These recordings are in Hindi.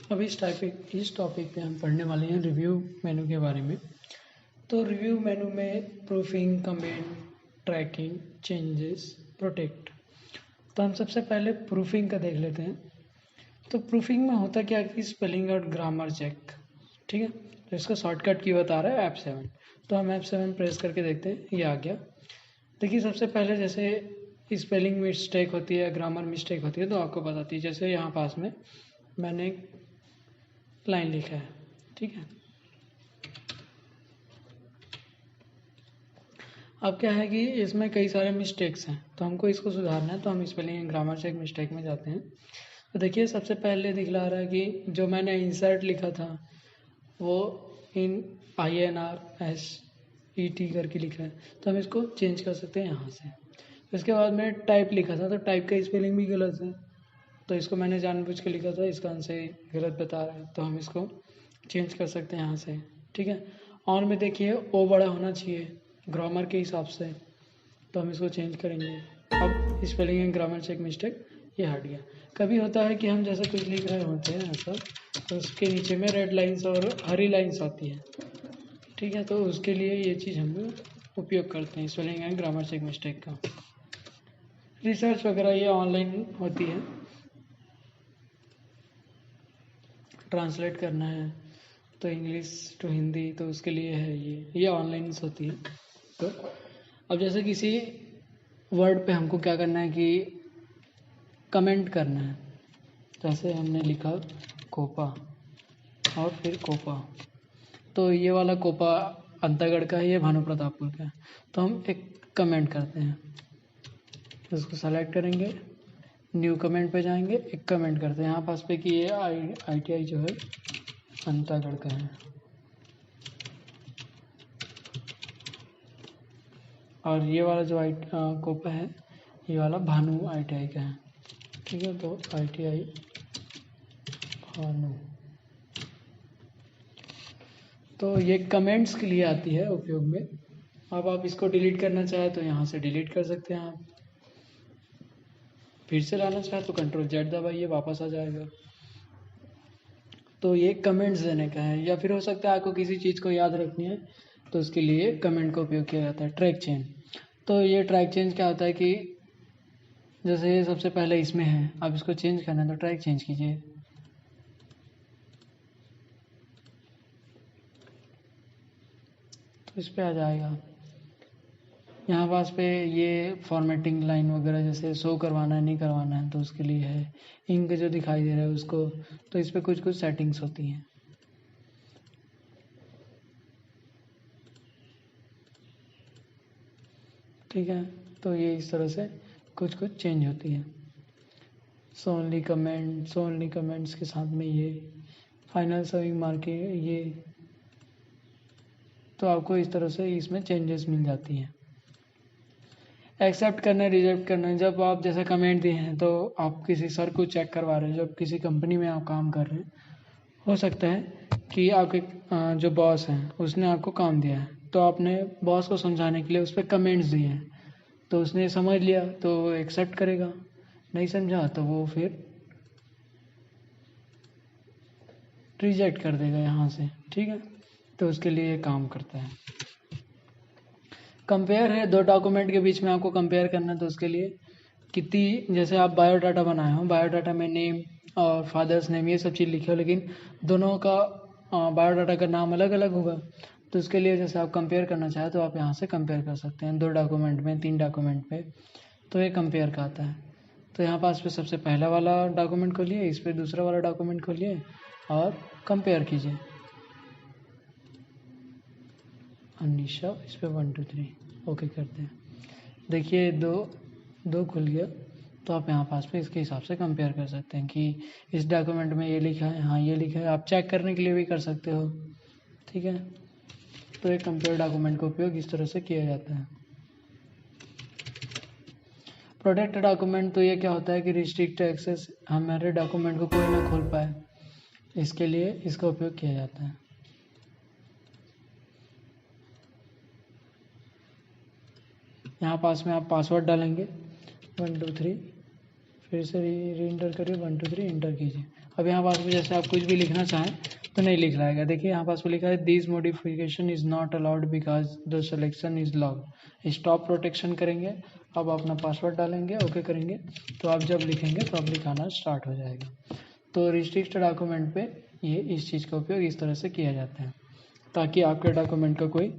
अब इस टॉपिक पे हम पढ़ने वाले हैं रिव्यू मेनू के बारे में। तो रिव्यू मेनू में proofing, comment, tracking, changes, protect. तो हम सबसे पहले प्रूफिंग का देख लेते हैं। तो प्रूफिंग में होता क्या कि स्पेलिंग और ग्रामर चेक, ठीक है। तो इसका शॉर्टकट की बता रहा है F7। तो हम F7 प्रेस करके देखते हैं, ये आ गया। देखिए सबसे पहले जैसे स्पेलिंग मिस्टेक होती है, ग्रामर मिस्टेक होती है तो आपको बताती है। जैसे यहाँ पास में मैंने एक लाइन लिखा है, ठीक है। अब क्या है कि इसमें कई सारे मिस्टेक्स हैं तो हमको इसको सुधारना है। तो हम spelling and grammar check mistake में जाते हैं। तो देखिए सबसे पहले दिखला रहा है कि जो मैंने इंसर्ट लिखा था वो INRSET करके लिखा है, तो हम इसको चेंज कर सकते हैं यहाँ से। इसके बाद मैंने टाइप लिखा था तो टाइप का स्पेलिंग भी गलत है, तो इसको मैंने जानबूझ के लिखा था, इसका आंसर गलत बता रहा है, तो हम इसको चेंज कर सकते हैं यहाँ से, ठीक है। और में देखिए ओ बड़ा होना चाहिए ग्रामर के हिसाब से, तो हम इसको चेंज करेंगे। अब spelling and grammar check mistake ये हट गया। कभी होता है कि हम जैसे कुछ लिख रहे होते हैं ऐसा, तो उसके नीचे में रेड लाइन्स और हरी लाइन्स आती है, ठीक है। तो उसके लिए ये चीज़ हम लोग उपयोग करते हैं spelling and grammar check mistake का। रिसर्च वगैरह ये ऑनलाइन होती है, ट्रांसलेट करना है तो इंग्लिश टू हिंदी, तो उसके लिए है ये ऑनलाइन होती है। तो अब जैसे किसी वर्ड पे हमको क्या करना है कि कमेंट करना है। जैसे हमने लिखा कोपा और फिर कोपा, तो ये वाला कोपा अंतागढ़ का है, ये भानु प्रतापपुर का है। तो हम एक कमेंट करते हैं, इसको सेलेक्ट करेंगे, न्यू कमेंट पे जाएंगे, एक कमेंट करते हैं यहाँ पास पे कि ये ITI जो है अंतागढ़ का है और ये वाला जो कोपा है ये वाला भानु ITI का है, ठीक है। तो ITI भानु, तो ये कमेंट्स के लिए आती है उपयोग में। अब आप इसको डिलीट करना चाहे तो यहाँ से डिलीट कर सकते हैं आप, फिर से लाना चाहे तो Ctrl Z दबाइए, वापस आ जाएगा। तो ये कमेंट्स देने का है। या फिर हो सकता है आपको किसी चीज़ को याद रखनी है तो उसके लिए कमेंट का उपयोग किया जाता है। ट्रैक चेंज, तो ये ट्रैक चेंज क्या होता है कि जैसे ये सबसे पहले इसमें है, अब इसको चेंज करना है तो ट्रैक चेंज कीजिए, तो इस पर आ जाएगा। यहाँ पास पे ये फॉर्मेटिंग लाइन वगैरह जैसे शो करवाना है नहीं करवाना है तो उसके लिए है। इंक जो दिखाई दे रहा है उसको, तो इस पर कुछ कुछ सेटिंग्स होती हैं, ठीक है। तो ये इस तरह से कुछ कुछ चेंज होती है। सो ओनली कमेंट्स के साथ में ये फाइनल सेविंग मार्केट, ये तो आपको इस तरह से इसमें चेंजेस मिल जाती हैं। एक्सेप्ट करना है, रिजेक्ट करना है। जब आप जैसे कमेंट दिए हैं तो आप किसी सर को चेक करवा रहे हैं, जब किसी कंपनी में आप काम कर रहे हैं, हो सकता है कि आपके जो बॉस हैं उसने आपको काम दिया है, तो आपने बॉस को समझाने के लिए उस पर कमेंट्स दिए हैं, तो उसने समझ लिया तो वो एक्सेप्ट करेगा, नहीं समझा तो वो फिर रिजेक्ट कर देगा यहाँ से, ठीक है। तो उसके लिए ये काम करता है। कंपेयर है, दो डॉक्यूमेंट के बीच में आपको कंपेयर करना है, तो उसके लिए कितनी, जैसे आप बायोडाटा बनाए हो, बायोडाटा में नेम और फादर्स नेम ये सब चीज़ लिखे हो, लेकिन दोनों का बायोडाटा का नाम अलग अलग होगा, तो उसके लिए जैसे आप कंपेयर करना चाहें तो आप यहाँ से कंपेयर कर सकते हैं 2 डॉक्यूमेंट में, 3 डॉक्यूमेंट पे, तो ये कंपेयर का आता है। तो यहाँ पास पे सबसे पहला वाला डॉक्यूमेंट खोलिए, इस पर दूसरा वाला डॉक्यूमेंट खोलिए और कंपेयर कीजिए। अनिशा, इस पर 1 2 3 ओके करते हैं। देखिए दो खुल गया, तो आप यहाँ पास पे इसके हिसाब से कंपेयर कर सकते हैं कि इस डॉक्यूमेंट में ये लिखा है, हाँ ये लिखा है, आप चेक करने के लिए भी कर सकते हो, ठीक है। तो एक कंपेयर डॉक्यूमेंट का उपयोग इस तरह से किया जाता है। प्रोटेक्ट डॉक्यूमेंट, तो ये क्या होता है कि रिस्ट्रिक्ट एक्सेस, हमारे डॉक्यूमेंट को कोई ना खोल पाए, इसके लिए इसका उपयोग किया जाता है। यहाँ पास में आप पासवर्ड डालेंगे 1 2 3, फिर से री इंटर करिए, 1 2 3 इंटर कीजिए। अब यहाँ पास में जैसे आप कुछ भी लिखना चाहें तो नहीं लिख लाएगा। देखिए यहाँ पास में लिखा है this modification is not allowed because the selection is locked. Stop protection करेंगे, अब अपना पासवर्ड डालेंगे, ओके करेंगे, तो आप जब लिखेंगे तो अब लिखाना स्टार्ट हो जाएगा। तो रिस्ट्रिक्ट डॉक्यूमेंट पे ये इस चीज़ का उपयोग इस तरह से किया जाता है ताकि आपके डॉक्यूमेंट का कोई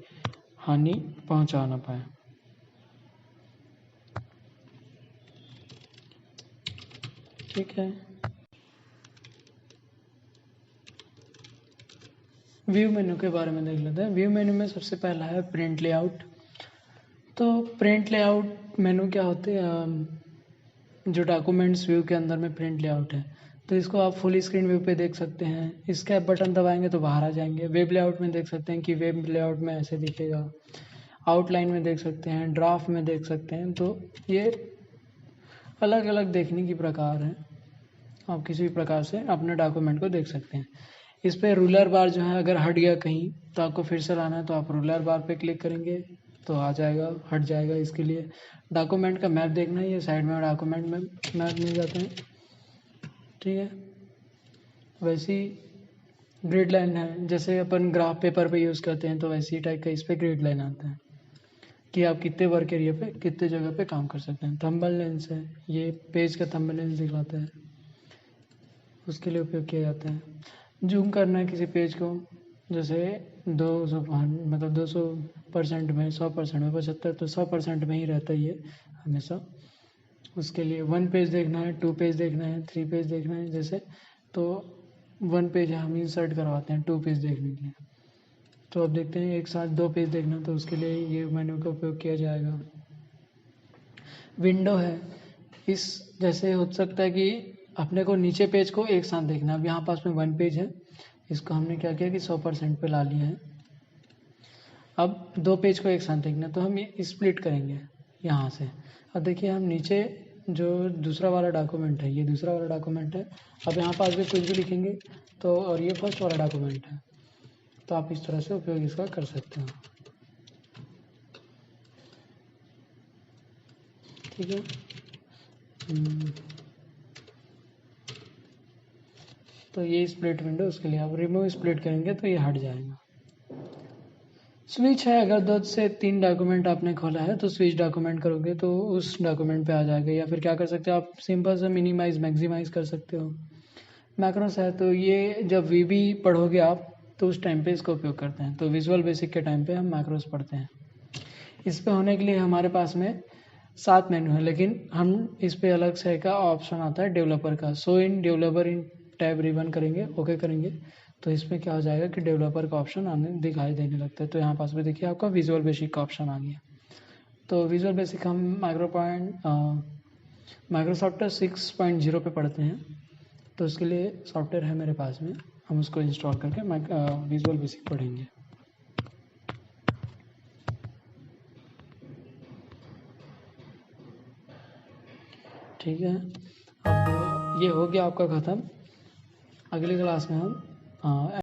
हानि पहुंचा ना पाए। ठीक है, व्यू मेन्यू के बारे में देख लेते हैं। व्यू मेन्यू में सबसे पहला है प्रिंट लेआउट। तो प्रिंट लेआउट मेन्यू क्या होते हैं, जो डॉक्यूमेंट्स व्यू के अंदर में प्रिंट लेआउट है, तो इसको आप फुल स्क्रीन व्यू पे देख सकते हैं। इसका बटन दबाएंगे तो बाहर आ जाएंगे। वेब लेआउट में देख सकते हैं कि वेब लेआउट में ऐसे दिखेगा। आउटलाइन में देख सकते हैं, ड्राफ्ट में देख सकते हैं। तो ये अलग अलग देखने की प्रकार है, आप किसी भी प्रकार से अपने डॉक्यूमेंट को देख सकते हैं। इस पर रूलर बार जो है अगर हट गया कहीं तो आपको फिर से लाना है तो आप रूलर बार पे क्लिक करेंगे तो आ जाएगा, हट जाएगा। इसके लिए डॉक्यूमेंट का मैप देखना है, ये साइड में डॉक्यूमेंट में मैप मिल जाते हैं। ठीक है, वैसी ग्रिड लाइन है, जैसे अपन ग्राफ पेपर पे यूज़ करते हैं तो वैसी टाइप का इस पर ग्रिड लाइन आता है कि आप कितने वर्क एरिया पे कितने जगह पे काम कर सकते हैं। थंबनेल्स है, ये पेज का थंबनेल्स दिखलाता है, उसके लिए उपयोग किया जाता है। जूम करना है किसी पेज को, जैसे 200 मतलब 200% में, 100% में, 75 तो 100% में ही रहता है ये हमेशा। उसके लिए 1 पेज देखना है, 2 पेज देखना है, 3 पेज देखना है जैसे, तो 1 पेज हम इंसर्ट करवाते हैं 2 पेज देखने के लिए। तो अब देखते हैं एक साथ 2 पेज देखना, तो उसके लिए ये मेन्यू का उपयोग किया जाएगा। विंडो है, इस जैसे हो सकता है कि अपने को नीचे पेज को एक साथ देखना है। अब यहाँ पास में 1 पेज है, इसको हमने क्या किया कि 100% पे ला लिया है। अब 2 पेज को एक साथ देखना है तो हम ये स्प्लिट करेंगे यहाँ से। अब देखिए हम नीचे जो दूसरा वाला डॉक्यूमेंट है, ये दूसरा वाला डॉक्यूमेंट है। अब यहाँ पास भी कुछ भी लिखेंगे तो, और ये फर्स्ट वाला डॉक्यूमेंट है, तो आप इस तरह से उपयोग इसका कर सकते हो। ठीक है, तो ये स्प्लिट विंडो, उसके लिए आप रिमूव स्प्लिट करेंगे तो ये हट जाएगा। स्विच है, अगर 2 से 3 डॉक्यूमेंट आपने खोला है तो स्विच डॉक्यूमेंट करोगे तो उस डॉक्यूमेंट पे आ जाएगा। या फिर क्या कर सकते हो आप, सिंपल से मिनिमाइज मैक्सिमाइज कर सकते हो। मैक्रोस है, तो ये जब वीबी पढ़ोगे आप तो उस टाइम पे इसका उपयोग करते हैं। तो विजुअल बेसिक के टाइम पे हम मैक्रोस पढ़ते हैं। इस पे होने के लिए हमारे पास में 7 मेनू है, लेकिन हम इस पे अलग से का ऑप्शन आता है डेवलपर का। So in developer in tab ribbon करेंगे, ओके करेंगे, तो इसमें क्या हो जाएगा कि डेवलपर का ऑप्शन आने दिखाई देने लगता है। तो यहाँ पास में देखिए आपका विजुअल बेसिक का ऑप्शन आ गया। तो विजुअल बेसिक हम माइक्रोसॉफ्ट 6.0 पे पढ़ते हैं, तो उसके लिए सॉफ्टवेयर है मेरे पास में, हम उसको इंस्टॉल करके विजुअल बेसिक पढ़ेंगे। ठीक है, अब ये हो गया आपका ख़त्म। अगली क्लास में हम